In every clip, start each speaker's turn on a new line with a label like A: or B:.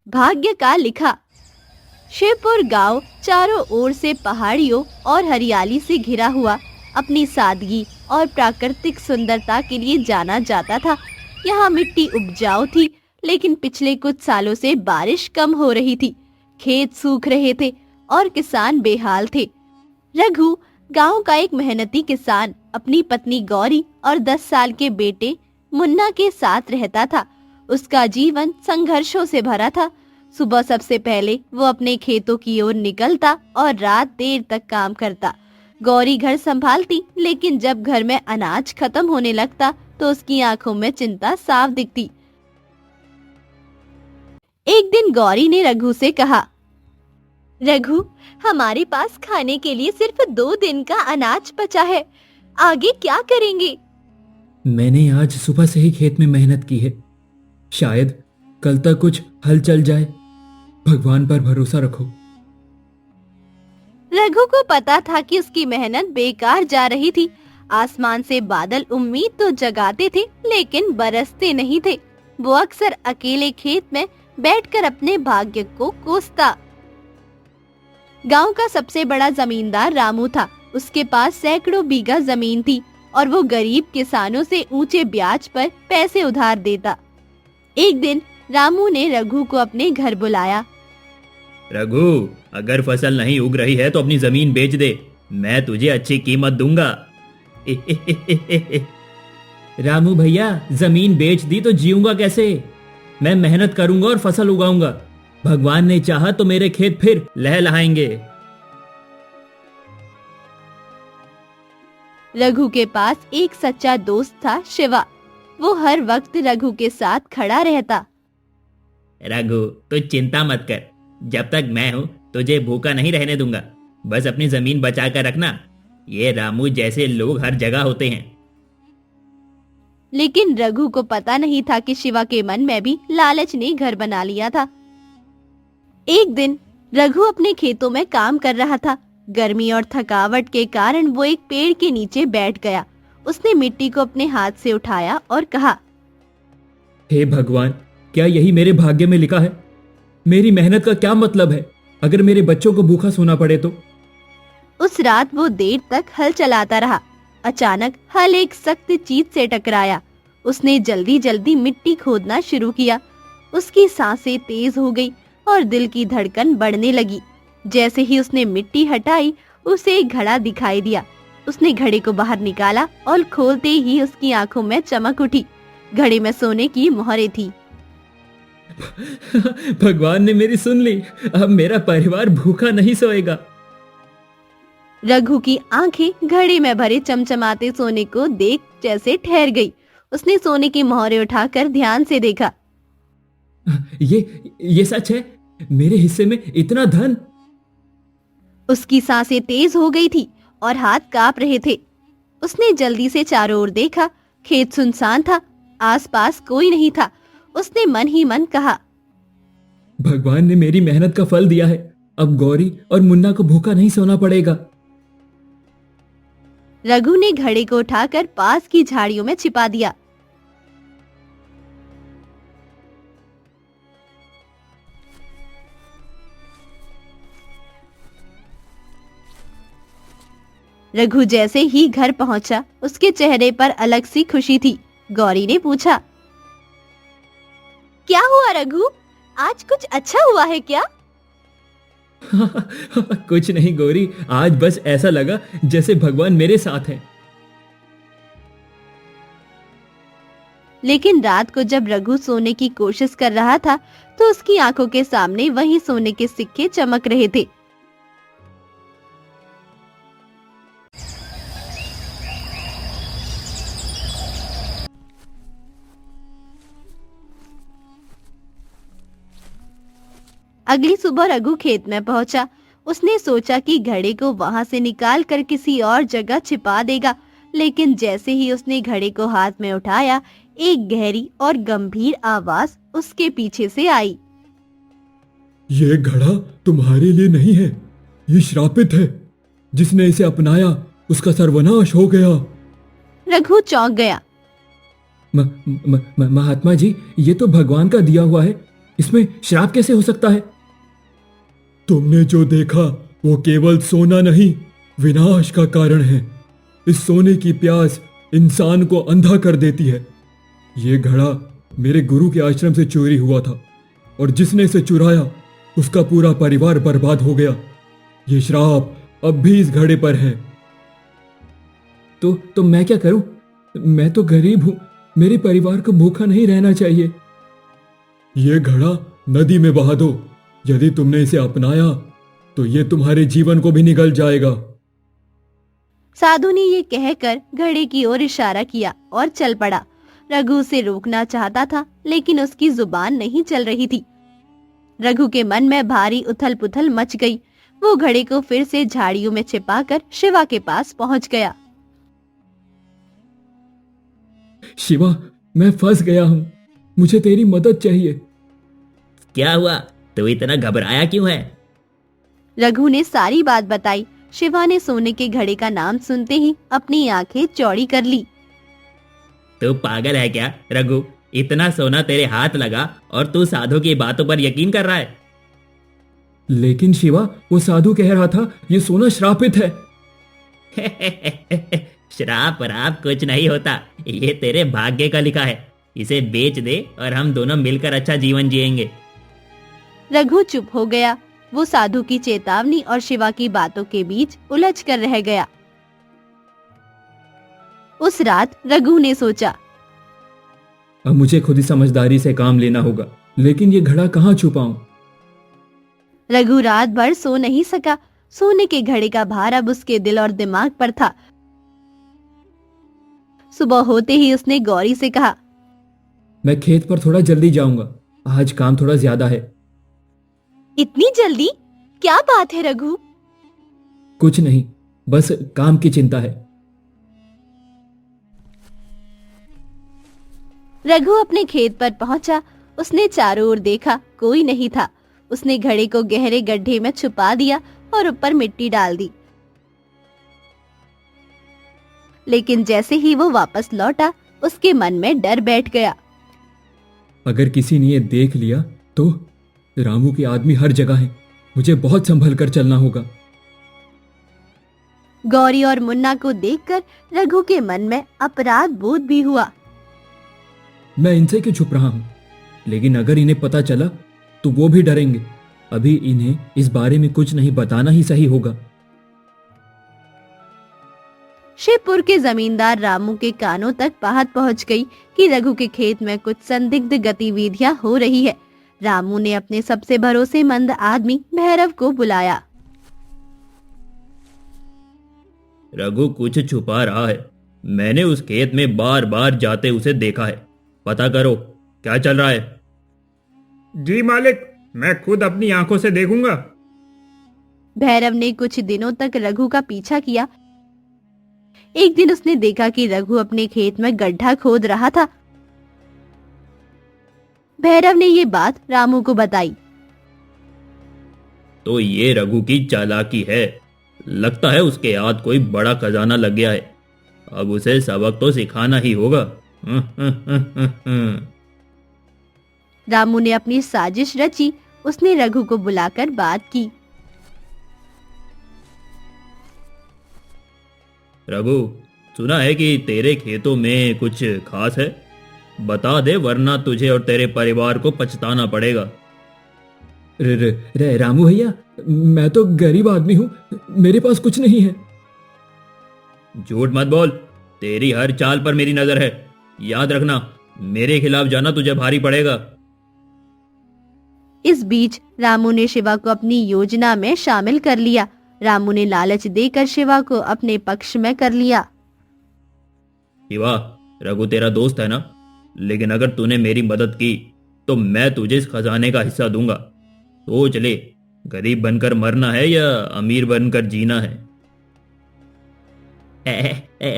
A: भाग्य का लिखा। शिवपुर गांव चारों ओर से पहाड़ियों और हरियाली से घिरा हुआ अपनी सादगी और प्राकृतिक सुंदरता के लिए जाना जाता था। यहाँ मिट्टी उपजाऊ थी, लेकिन पिछले कुछ सालों से बारिश कम हो रही थी। खेत सूख रहे थे और किसान बेहाल थे। रघु, गांव का एक मेहनती किसान, अपनी पत्नी गौरी और 10 साल के बेटे मुन्ना के साथ रहता था। उसका जीवन संघर्षों से भरा था। सुबह सबसे पहले वो अपने खेतों की ओर निकलता और रात देर तक काम करता। गौरी घर संभालती, लेकिन जब घर में अनाज खत्म होने लगता तो उसकी आंखों में चिंता साफ दिखती। एक दिन गौरी ने रघु से कहा, रघु, हमारे पास खाने के लिए सिर्फ 2 दिन का अनाज बचा है, आगे क्या करेंगे?
B: मैंने आज सुबह से ही खेत में मेहनत की है, शायद कल तक कुछ हल चल जाए। भगवान पर भरोसा रखो।
A: रघु को पता था कि उसकी मेहनत बेकार जा रही थी। आसमान से बादल उम्मीद तो जगाते थे, लेकिन बरसते नहीं थे। वो अक्सर अकेले खेत में बैठकर अपने भाग्य को कोसता। गांव का सबसे बड़ा जमींदार रामू था। उसके पास सैकड़ों बीघा जमीन थी और वो गरीब किसानों से ऊंचे ब्याज पर पैसे उधार देता। एक दिन रामू ने रघु को अपने घर बुलाया।
C: रघु, अगर फसल नहीं उग रही है तो अपनी जमीन बेच दे, मैं तुझे अच्छी कीमत दूंगा।
B: रामू भैया, जमीन बेच दी तो जीऊंगा कैसे? मैं मेहनत करूंगा और फसल उगाऊंगा। भगवान ने चाहा तो मेरे खेत फिर लहलहाएंगे।
A: रघु के पास एक सच्चा दोस्त था, शिवा। वो हर वक्त रघु के साथ खड़ा रहता।
C: रघु, तू चिंता मत कर, जब तक मैं हूं तुझे भूखा नहीं रहने दूंगा। बस अपनी जमीन बचा कर रखना। ये रामू जैसे लोग हर जगह होते हैं।
A: लेकिन रघु को पता नहीं था कि शिवा के मन में भी लालच ने घर बना लिया था। एक दिन रघु अपने खेतों में काम कर रहा था। गर्मी और थकावट के कारण वो एक पेड़ के नीचे बैठ गया। उसने मिट्टी को अपने हाथ से उठाया और कहा,
B: हे भगवान, क्या यही मेरे भाग्य में लिखा है? मेरी मेहनत का क्या मतलब है अगर मेरे बच्चों को भूखा सोना पड़े तो?
A: उस रात वो देर तक हल चलाता रहा। अचानक हल एक सख्त चीज से टकराया। उसने जल्दी जल्दी मिट्टी खोदना शुरू किया। उसकी सांसें तेज हो गई और दिल की धड़कन बढ़ने लगी। जैसे ही उसने मिट्टी हटाई, उसे एक घड़ा दिखाई दिया। उसने घड़े को बाहर निकाला और खोलते ही उसकी आंखों में चमक उठी। घड़े में सोने की मोहरें थी।
B: भगवान ने मेरी सुन ली। अब मेरा परिवार भूखा नहीं सोएगा।
A: रघु की आंखें घड़े में भरे चमचमाते सोने को देख जैसे ठहर गई। उसने सोने की मोहरें उठाकर ध्यान से देखा।
B: ये सच है? मेरे हिस्से में इतना धन?
A: उसकी सांसें तेज हो गई थी और हाथ कांप रहे थे। उसने जल्दी से चारों ओर देखा। खेत सुनसान था, आसपास कोई नहीं था। उसने मन ही मन कहा,
B: भगवान ने मेरी मेहनत का फल दिया है। अब गौरी और मुन्ना को भूखा नहीं सोना पड़ेगा।
A: रघु ने घड़े को उठाकर पास की झाड़ियों में छिपा दिया। रघु जैसे ही घर पहुंचा, उसके चेहरे पर अलग सी खुशी थी। गौरी ने पूछा, क्या हुआ रघु? आज कुछ अच्छा हुआ है क्या?
B: कुछ नहीं गौरी, आज बस ऐसा लगा जैसे भगवान मेरे साथ हैं।
A: लेकिन रात को जब रघु सोने की कोशिश कर रहा था तो उसकी आंखों के सामने वही सोने के सिक्के चमक रहे थे। अगली सुबह रघु खेत में पहुंचा। उसने सोचा कि घड़े को वहां से निकाल कर किसी और जगह छिपा देगा, लेकिन जैसे ही उसने घड़े को हाथ में उठाया, एक गहरी और गंभीर आवाज उसके पीछे से आई।
B: ये घड़ा तुम्हारे लिए नहीं है, ये श्रापित है। जिसने इसे अपनाया उसका सर्वनाश हो गया।
A: रघु चौंक गया।
B: महात्मा जी, ये तो भगवान का दिया हुआ है। इसमें श्राप कैसे हो सकता है? तुमने जो देखा वो केवल सोना नहीं, विनाश का कारण है। इस सोने की प्यास इंसान को अंधा कर देती है। ये घड़ा मेरे गुरु के आश्रम से चोरी हुआ था और जिसने इसे चुराया उसका पूरा परिवार बर्बाद हो गया। ये श्राप अब भी इस घड़े पर है। तो मैं क्या करूं? मैं तो गरीब हूं, मेरे परिवार को भूखा नहीं रहना चाहिए। ये घड़ा नदी में बहा दो। यदि तुमने इसे अपनाया तो ये तुम्हारे जीवन को भी निगल जाएगा।
A: साधु ने ये कहकर घड़े की ओर इशारा किया और चल पड़ा। रघु उसे रोकना चाहता था लेकिन उसकी जुबान नहीं चल रही थी। रघु के मन में भारी उथल पुथल मच गई। वो घड़े को फिर से झाड़ियों में छिपाकर शिवा के पास पहुंच गया।
B: शिवा, मैं फंस गया हूं, मुझे तेरी मदद चाहिए।
C: क्या हुआ? तू इतना घबराया क्यों है?
A: रघु ने सारी बात बताई। शिवा ने सोने के घड़े का नाम सुनते ही अपनी आंखें चौड़ी कर ली।
C: तू पागल है क्या रघु? इतना सोना तेरे हाथ लगा और तू साधु की बातों पर यकीन कर रहा है?
B: लेकिन शिवा, वो साधु कह रहा था ये सोना श्रापित है।
C: श्राप राप कुछ नहीं होता, ये तेरे भाग्य का लिखा है। इसे बेच दे और हम दोनों मिलकर अच्छा जीवन जिएंगे।
A: रघु चुप हो गया। वो साधु की चेतावनी और शिवा की बातों के बीच उलझ कर रह गया। उस रात रघु ने सोचा,
B: अब मुझे खुद ही समझदारी से काम लेना होगा, लेकिन ये घड़ा कहाँ छुपाऊं?
A: रघु रात भर सो नहीं सका। सोने के घड़े का भार अब उसके दिल और दिमाग पर था। सुबह होते ही उसने गौरी से कहा,
B: मैं खेत पर थोड़ा जल्दी जाऊंगा, आज काम थोड़ा ज्यादा है।
A: इतनी जल्दी? क्या बात है रघु?
B: कुछ नहीं, बस काम की चिंता है।
A: रघु अपने खेत पर पहुंचा। उसने चारों ओर देखा, कोई नहीं था। उसने घड़े को गहरे गड्ढे में छुपा दिया और ऊपर मिट्टी डाल दी। लेकिन जैसे ही वो वापस लौटा, उसके मन में डर बैठ गया।
B: अगर किसी ने ये देख लिया तो? रामू के आदमी हर जगह हैं, मुझे बहुत संभल कर चलना होगा।
A: गौरी और मुन्ना को देखकर रघु के मन में अपराध बोध भी हुआ।
B: मैं इनसे क्यों छुप रहा हूं? लेकिन अगर इन्हें पता चला तो वो भी डरेंगे। अभी इन्हें इस बारे में कुछ नहीं बताना ही सही होगा।
A: शिवपुर के जमींदार रामू के कानों तक बात पहुंच गई कि रघु के खेत में कुछ संदिग्ध गतिविधियां हो रही है। रामू ने अपने सबसे भरोसेमंद आदमी भैरव को बुलाया।
C: रघु कुछ छुपा रहा है। मैंने उस खेत में बार बार जाते उसे देखा है। पता करो क्या चल रहा है।
D: जी मालिक, मैं खुद अपनी आंखों से देखूंगा।
A: भैरव ने कुछ दिनों तक रघु का पीछा किया। एक दिन उसने देखा कि रघु अपने खेत में गड्ढा खोद रहा था। भैरव ने ये बात रामू को बताई।
C: तो ये रघु की चालाकी है। लगता है उसके हाथ कोई बड़ा खजाना लग गया है। अब उसे सबक तो सिखाना ही होगा।
A: रामू ने अपनी साजिश रची। उसने रघु को बुलाकर बात की।
C: रघु, सुना है कि तेरे खेतों में कुछ खास है। बता दे, वरना तुझे और तेरे परिवार को पछताना पड़ेगा।
B: रामू भैया, मैं तो गरीब आदमी हूं, मेरे पास कुछ नहीं है।
C: झूठ मत बोल, तेरी हर चाल पर मेरी नजर है। याद रखना, मेरे खिलाफ जाना तुझे भारी पड़ेगा।
A: इस बीच रामू ने शिवा को अपनी योजना में शामिल कर लिया। रामू ने लालच देकर शिवा को अपने पक्ष में कर लिया।
C: शिवा, रघु तेरा दोस्त है ना? लेकिन अगर तूने मेरी मदद की तो मैं तुझे इस खजाने का हिस्सा दूंगा। सोच ले, गरीब बनकर मरना है या अमीर बनकर जीना है।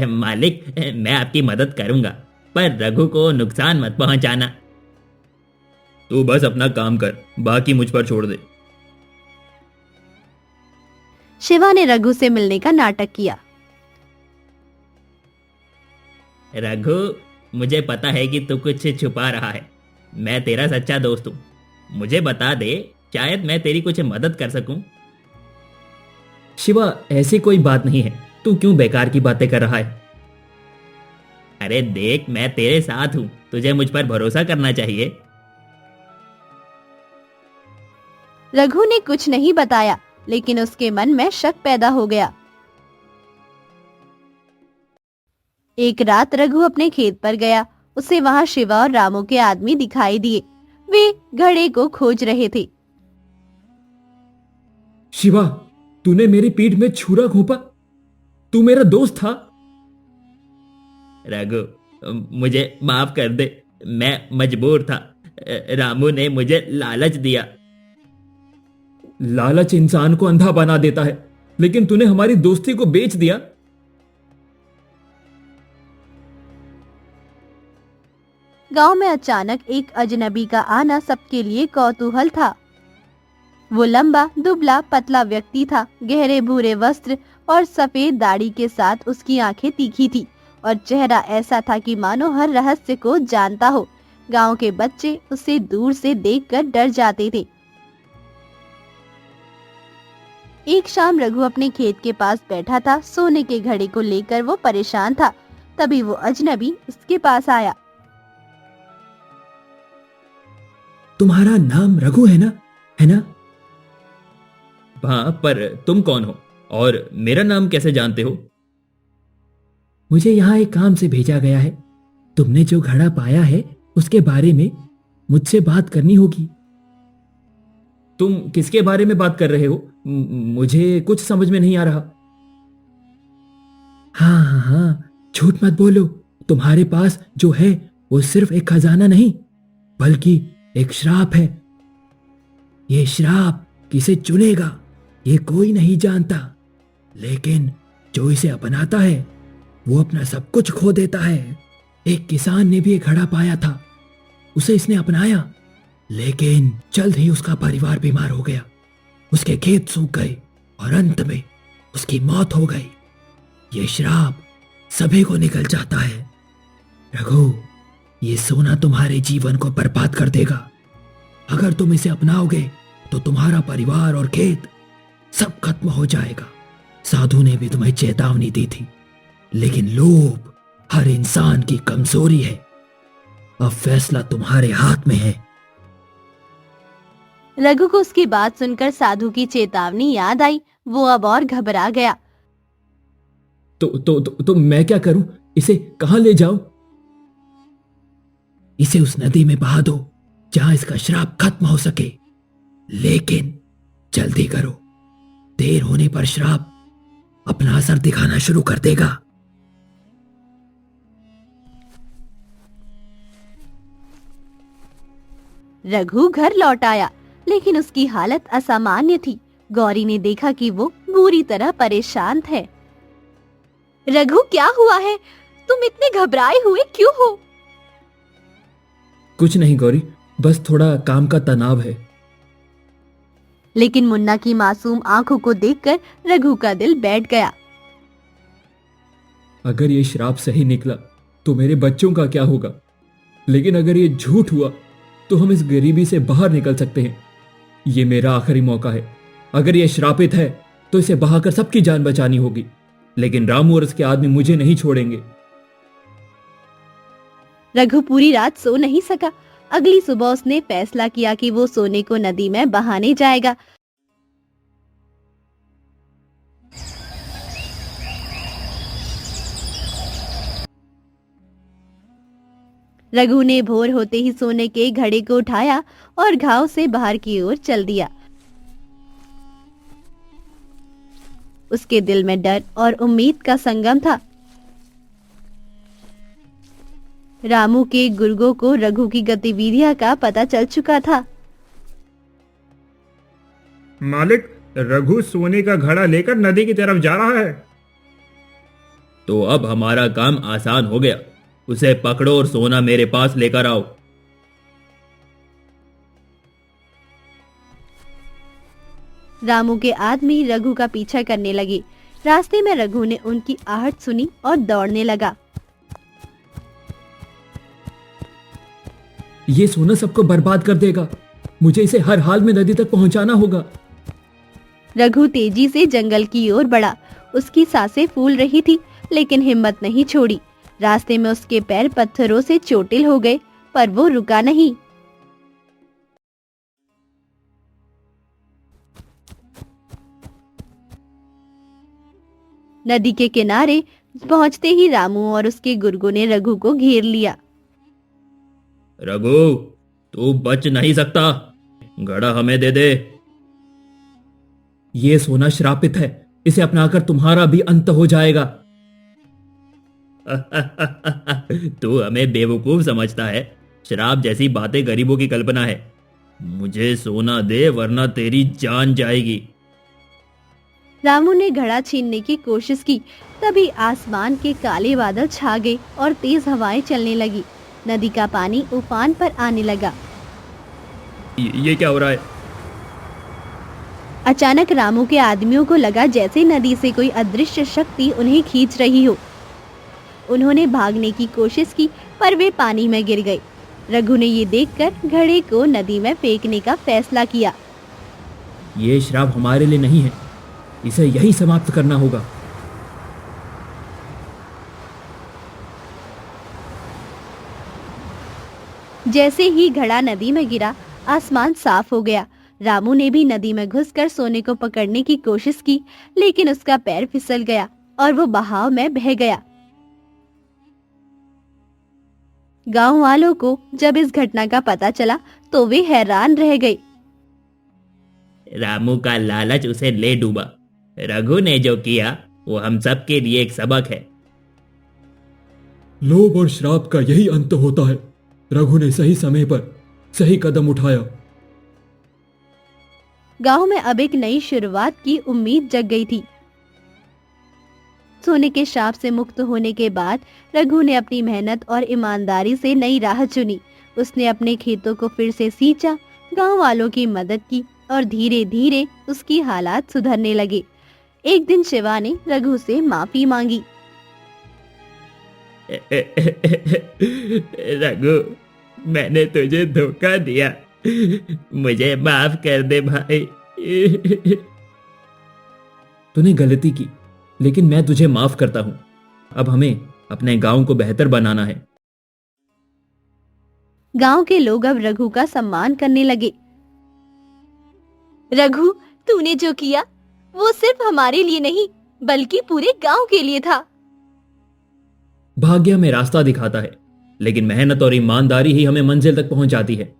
C: मालिक, मैं आपकी मदद करूंगा, पर रघु को नुकसान मत पहुंचाना। तू बस अपना काम कर, बाकी मुझ पर छोड़ दे।
A: शिवा ने रघु से मिलने का नाटक किया।
C: रघु, मुझे पता है कि तू कुछ छुपा रहा है। मैं तेरा सच्चा दोस्त हूँ, मुझे बता दे, शायद मैं तेरी कुछ मदद कर सकूं।
E: शिवा, ऐसी कोई बात नहीं है, तू क्यों बेकार की बातें कर रहा है?
C: अरे देख, मैं तेरे साथ हूं, तुझे मुझ पर भरोसा करना चाहिए।
A: रघु ने कुछ नहीं बताया, लेकिन उसके मन में शक पैदा हो गया। एक रात रघु अपने खेत पर गया। उसे वहां शिवा और रामू के आदमी दिखाई दिए। वे घड़े को खोज रहे थे।
B: शिवा, तूने मेरी पीठ में छुरा घोंपा? तू मेरा दोस्त था।
C: रघु, मुझे माफ कर दे, मैं मजबूर था। रामू ने मुझे लालच दिया।
B: लालच इंसान को अंधा बना देता है, लेकिन तूने हमारी दोस्ती को बेच दिया।
A: गांव में अचानक एक अजनबी का आना सबके लिए कौतूहल था। वो लंबा, दुबला, पतला व्यक्ति था। गहरे भूरे वस्त्र और सफेद दाढ़ी के साथ उसकी आंखें तीखी थी और चेहरा ऐसा था कि मानो हर रहस्य को जानता हो। गांव के बच्चे उसे दूर से देखकर डर जाते थे। एक शाम रघु अपने खेत के पास बैठा था। सोने के घड़े को लेकर वो परेशान था। तभी वो अजनबी उसके पास आया।
B: तुम्हारा नाम रघु है ना? है ना?
C: हाँ, पर तुम कौन हो और मेरा नाम कैसे जानते हो?
E: मुझे यहाँ एक काम से भेजा गया है। तुमने जो घड़ा पाया है उसके बारे में मुझसे बात करनी होगी।
B: तुम किसके बारे में बात कर रहे हो? मुझे कुछ समझ में नहीं आ रहा।
E: हाँ हाँ हाँ, झूठ मत बोलो। तुम्हारे पास जो है वो सिर्फ एक खजाना नहीं, बल्कि एक श्राप है। ये श्राप किसे चुनेगा ये कोई नहीं जानता, लेकिन जो इसे अपनाता है वो अपना सब कुछ खो देता है। एक किसान ने भी एक घड़ा पाया था, उसे इसने अपनाया, लेकिन जल्द ही उसका परिवार बीमार हो गया। उसके खेत सूख गए और अंत में उसकी मौत हो गई। ये श्राप सभी को निकल जाता है। रघु, ये सोना तुम्हारे जीवन को बर्बाद कर देगा। अगर तुम इसे अपनाओगे तो तुम्हारा परिवार और खेत सब खत्म हो जाएगा। साधु ने भी तुम्हें चेतावनी दी थी, लेकिन लोभ हर इंसान की कमजोरी है। अब फैसला तुम्हारे हाथ में है।
A: रघु को उसकी बात सुनकर साधु की चेतावनी याद आई। वो अब और घबरा गया।
B: तो मैं क्या करूं? इसे कहां ले जाऊं?
E: इसे उस नदी में बहा दो जहां इसका श्राप खत्म हो सके, लेकिन जल्दी करो, देर होने पर श्राप अपना असर दिखाना शुरू कर देगा।
A: रघु घर लौट आया, लेकिन उसकी हालत असामान्य थी। गौरी ने देखा कि वो बुरी तरह परेशान है। रघु, क्या हुआ है? तुम इतने घबराए हुए क्यों हो?
B: कुछ नहीं गौरी, बस थोड़ा काम का तनाव है।
A: लेकिन मुन्ना की मासूम आंखों को देखकर रघु का दिल बैठ गया।
B: अगर ये श्राप सही निकला तो मेरे बच्चों का क्या होगा? लेकिन अगर ये झूठ हुआ तो हम इस गरीबी से बाहर निकल सकते हैं। ये मेरा आखिरी मौका है। अगर ये श्रापित है तो इसे बहाकर सबकी जान बचानी होगी, लेकिन रामू और उसके आदमी मुझे नहीं छोड़ेंगे।
A: रघु पूरी रात सो नहीं सका। अगली सुबह उसने फैसला किया कि वो सोने को नदी में बहाने जाएगा। रघु ने भोर होते ही सोने के घड़े को उठाया और घाव से बाहर की ओर चल दिया। उसके दिल में डर और उम्मीद का संगम था। रामू के गुर्गों को रघु की गतिविधियां का पता चल चुका था।
D: मालिक, रघु सोने का घड़ा लेकर नदी की तरफ जा रहा है।
C: तो अब हमारा काम आसान हो गया। उसे पकड़ो और सोना मेरे पास लेकर आओ।
A: रामू के आदमी रघु का पीछा करने लगे। रास्ते में रघु ने उनकी आहट सुनी और दौड़ने लगा।
B: ये सोना सबको बर्बाद कर देगा।
E: मुझे इसे हर हाल में नदी तक पहुंचाना होगा।
A: रघु तेजी से जंगल की ओर बढ़ा। उसकी सांसें फूल रही थी, लेकिन हिम्मत नहीं छोड़ी। रास्ते में उसके पैर पत्थरों से चोटिल हो गए, पर वो रुका नहीं। नदी के किनारे पहुंचते ही रामू और उसके गुर्गो ने रघु को घेर लिया।
C: रघु, तू बच नहीं सकता, घड़ा हमें दे दे।
E: ये सोना श्रापित है, इसे अपनाकर तुम्हारा भी अंत हो जाएगा।
C: तू हमें बेवकूफ समझता है। शराब जैसी बातें गरीबों की कल्पना है। मुझे सोना दे, वरना तेरी जान जाएगी।
A: रामू ने घड़ा छीनने की कोशिश की, तभी आसमान के काले बादल छा गए और तेज हवाएं चलने लगी। नदी का पानी उफान पर आने लगा।
C: ये क्या हो रहा है?
A: अचानक रामू के आदमियों को लगा जैसे नदी से कोई अदृश्य शक्ति उन्हें खींच रही हो। उन्होंने भागने की कोशिश की, पर वे पानी में गिर गए। रघु ने ये देखकर घड़े को नदी में फेंकने का फैसला किया।
E: ये श्राप हमारे लिए नहीं है, इसे यही समाप्त करना होगा।
A: जैसे ही घड़ा नदी में गिरा, आसमान साफ हो गया। रामू ने भी नदी में घुसकर सोने को पकड़ने की कोशिश की, लेकिन उसका पैर फिसल गया और वो बहाव में बह गया। गांव वालों को जब इस घटना का पता चला तो वे हैरान रह गए।
C: रामू का लालच उसे ले डूबा। रघु ने जो किया वो हम सब के लिए एक सबक है।
B: लोभ और श्राप का यही अंत होता है। रघु ने सही समय पर सही कदम उठाया।
A: गांव में अब एक नई शुरुआत की उम्मीद जग गई थी। सोने के श्राप से मुक्त होने के बाद रघु ने अपनी मेहनत और ईमानदारी से नई राह चुनी। उसने अपने खेतों को फिर से सींचा, गांव वालों की मदद की और धीरे धीरे उसकी हालात सुधरने लगे। एक दिन शिवा ने रघु से माफी मांगी।
C: रघु, मैंने तुझे धोखा दिया, मुझे माफ कर दे भाई।
E: तूने गलती की, लेकिन मैं तुझे माफ करता हूं। अब हमें अपने गांव को बेहतर बनाना है।
A: गांव के लोग अब रघु का सम्मान करने लगे। रघु, तूने जो किया वो सिर्फ हमारे लिए नहीं, बल्कि पूरे गांव के लिए था।
E: भाग्य हमें रास्ता दिखाता है, लेकिन मेहनत और ईमानदारी ही हमें मंजिल तक पहुंचाती है।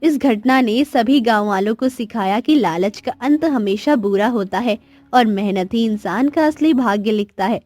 A: इस घटना ने सभी गांव वालों को सिखाया कि लालच का अंत हमेशा बुरा होता है और मेहनती इंसान का असली भाग्य लिखता है।